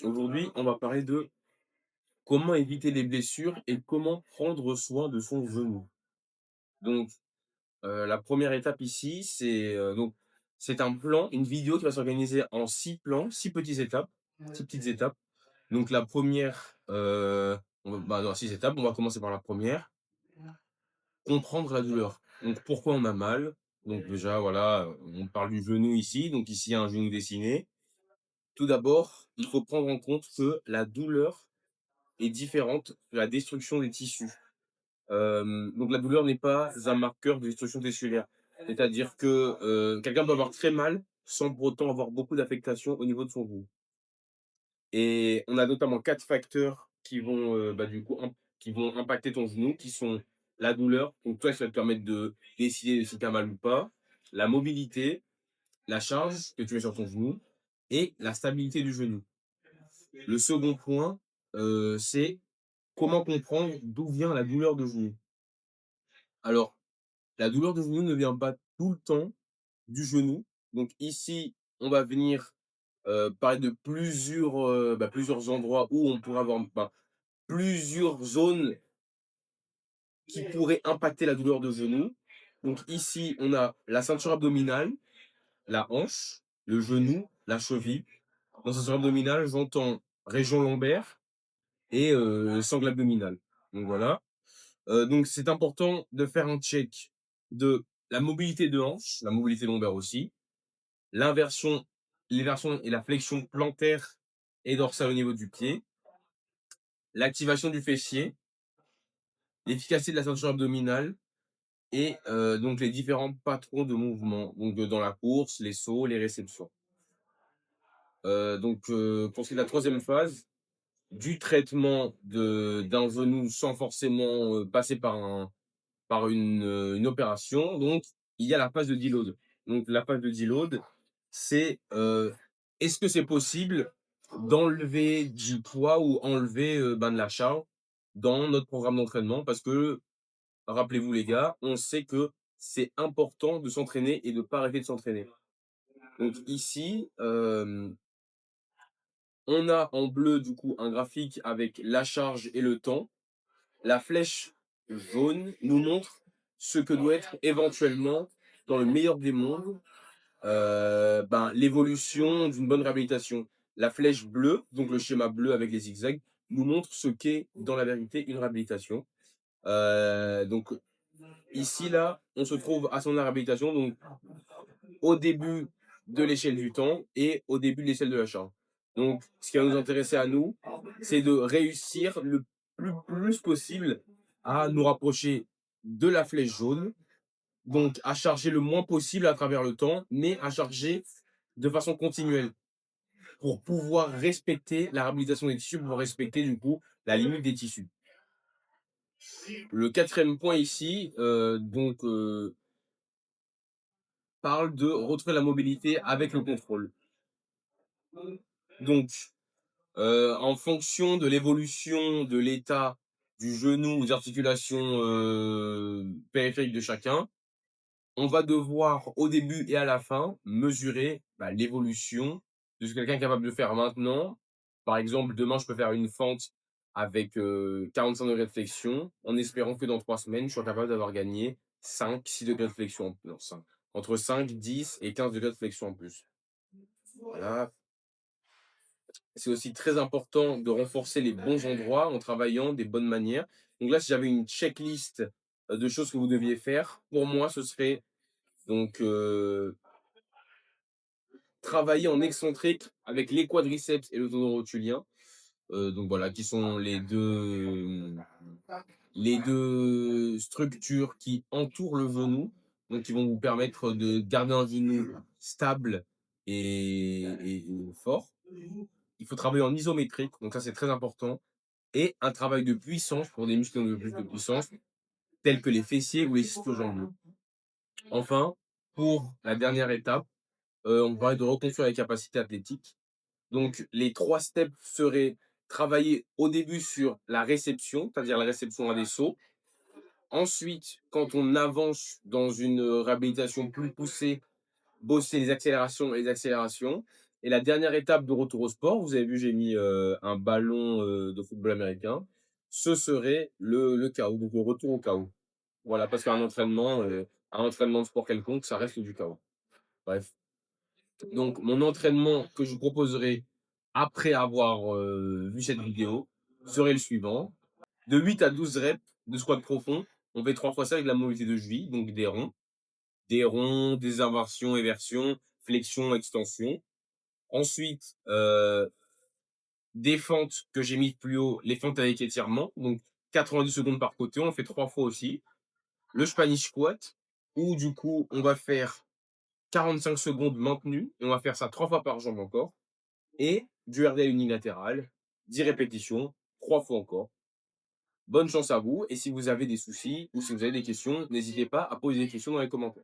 Aujourd'hui, on va parler de comment éviter les blessures et comment prendre soin de son genou. Donc, la première étape ici, c'est un plan, une vidéo qui va s'organiser en 6 plans, 6 petites étapes 6 petites étapes. Donc la première, on va dans 6 étapes, on va commencer par la première, comprendre la douleur. Donc pourquoi on a mal? Donc déjà, voilà, on parle du genou ici, donc ici, il y a un genou dessiné. Tout d'abord, il faut prendre en compte que la douleur est différente de la destruction des tissus. Donc la douleur n'est pas un marqueur de destruction tissulaire. C'est-à-dire que quelqu'un peut avoir très mal sans pour autant avoir beaucoup d'affectation au niveau de son genou. Et on a notamment 4 facteurs qui vont, du coup, qui vont impacter ton genou, qui sont la douleur, donc toi, ça va te permettre de décider si tu as mal ou pas, la mobilité, la charge que tu mets sur ton genou et la stabilité du genou. Le second point, c'est comment comprendre d'où vient la douleur de genou. Alors, la douleur de genou ne vient pas tout le temps du genou. Donc ici, on va venir, parler de plusieurs endroits où on pourrait avoir, plusieurs zones qui pourraient impacter la douleur de genou. Donc ici, on a la ceinture abdominale, la hanche, le genou, la cheville. Dans la ceinture abdominale, j'entends région lombaire et sangle abdominale. Donc voilà. Donc c'est important de faire un check de la mobilité de hanche, la mobilité lombaire aussi, l'inversion, l'éversion et la flexion plantaire et dorsale au niveau du pied, l'activation du fessier, l'efficacité de la ceinture abdominale et donc les différents patrons de mouvement, donc dans la course, les sauts, les réceptions. Pour ce qui est de la troisième phase, du traitement d'un genou sans forcément passer par une opération. Donc, il y a la phase de deload. Donc, la phase de deload, c'est est-ce que c'est possible d'enlever du poids ou enlever de la charge dans notre programme d'entraînement? Parce que, rappelez-vous les gars, on sait que c'est important de s'entraîner et de ne pas arrêter de s'entraîner. Donc ici, on a en bleu du coup un graphique avec la charge et le temps. La flèche jaune nous montre ce que doit être éventuellement, dans le meilleur des mondes, l'évolution d'une bonne réhabilitation. La flèche bleue, donc le schéma bleu avec les zigzags, nous montre ce qu'est dans la vérité une réhabilitation. Donc ici là, on se trouve à son réhabilitation, donc au début de l'échelle du temps et au début de l'échelle de la charge. Donc ce qui va nous intéresser à nous, c'est de réussir le plus possible à nous rapprocher de la flèche jaune, donc à charger le moins possible à travers le temps, mais à charger de façon continuelle pour pouvoir respecter la réhabilitation des tissus, pour pouvoir respecter du coup la limite des tissus. Le quatrième point ici, parle de retrouver la mobilité avec le contrôle. Donc, en fonction de l'évolution de l'état du genou ou des articulations périphériques de chacun, on va devoir au début et à la fin mesurer l'évolution de ce que quelqu'un est capable de faire maintenant. Par exemple, demain, je peux faire une fente avec 45 degrés de flexion, en espérant que dans 3 semaines, je sois capable d'avoir gagné 5-6 degrés de flexion. Non, 5. Entre 5, 10 et 15 degrés de flexion en plus. Voilà. C'est aussi très important de renforcer les bons endroits en travaillant des bonnes manières. Donc là, si j'avais une checklist de choses que vous deviez faire, pour moi, ce serait donc travailler en excentrique avec les quadriceps et le tendon rotulien. Donc voilà, qui sont les deux structures qui entourent le genou, donc qui vont vous permettre de garder un genou stable et fort. Il faut travailler en isométrique, donc ça c'est très important, et un travail de puissance pour des muscles qui ont de plus de puissance, tels que les fessiers ou les ischio-jambiers. Enfin, pour la dernière étape, on parlait de reconstruire les capacités athlétiques. Donc, les 3 steps seraient travailler au début sur la réception, c'est-à-dire la réception à des sauts. Ensuite, quand on avance dans une réhabilitation plus poussée, bosser les accélérations et les accélérations. et la dernière étape de retour au sport, vous avez vu, j'ai mis, un ballon, de football américain. Ce serait le KO, donc le retour au KO. Voilà, parce un entraînement de sport quelconque, ça reste du KO. Bref. Donc mon entraînement que je vous proposerai après avoir, vu cette vidéo serait le suivant: de 8 à 12 reps de squat profond. On fait 3 fois ça avec la mobilité de cheville, donc des ronds, des inversions, éversions, flexion, extension. Ensuite, des fentes que j'ai mises plus haut, les fentes avec étirement, donc 90 secondes par côté, on fait 3 fois aussi. Le Spanish squat, où du coup, on va faire 45 secondes maintenues, et on va faire ça 3 fois par jambe encore. Et du RDL unilatéral, 10 répétitions, 3 fois encore. Bonne chance à vous, et si vous avez des soucis ou si vous avez des questions, n'hésitez pas à poser des questions dans les commentaires.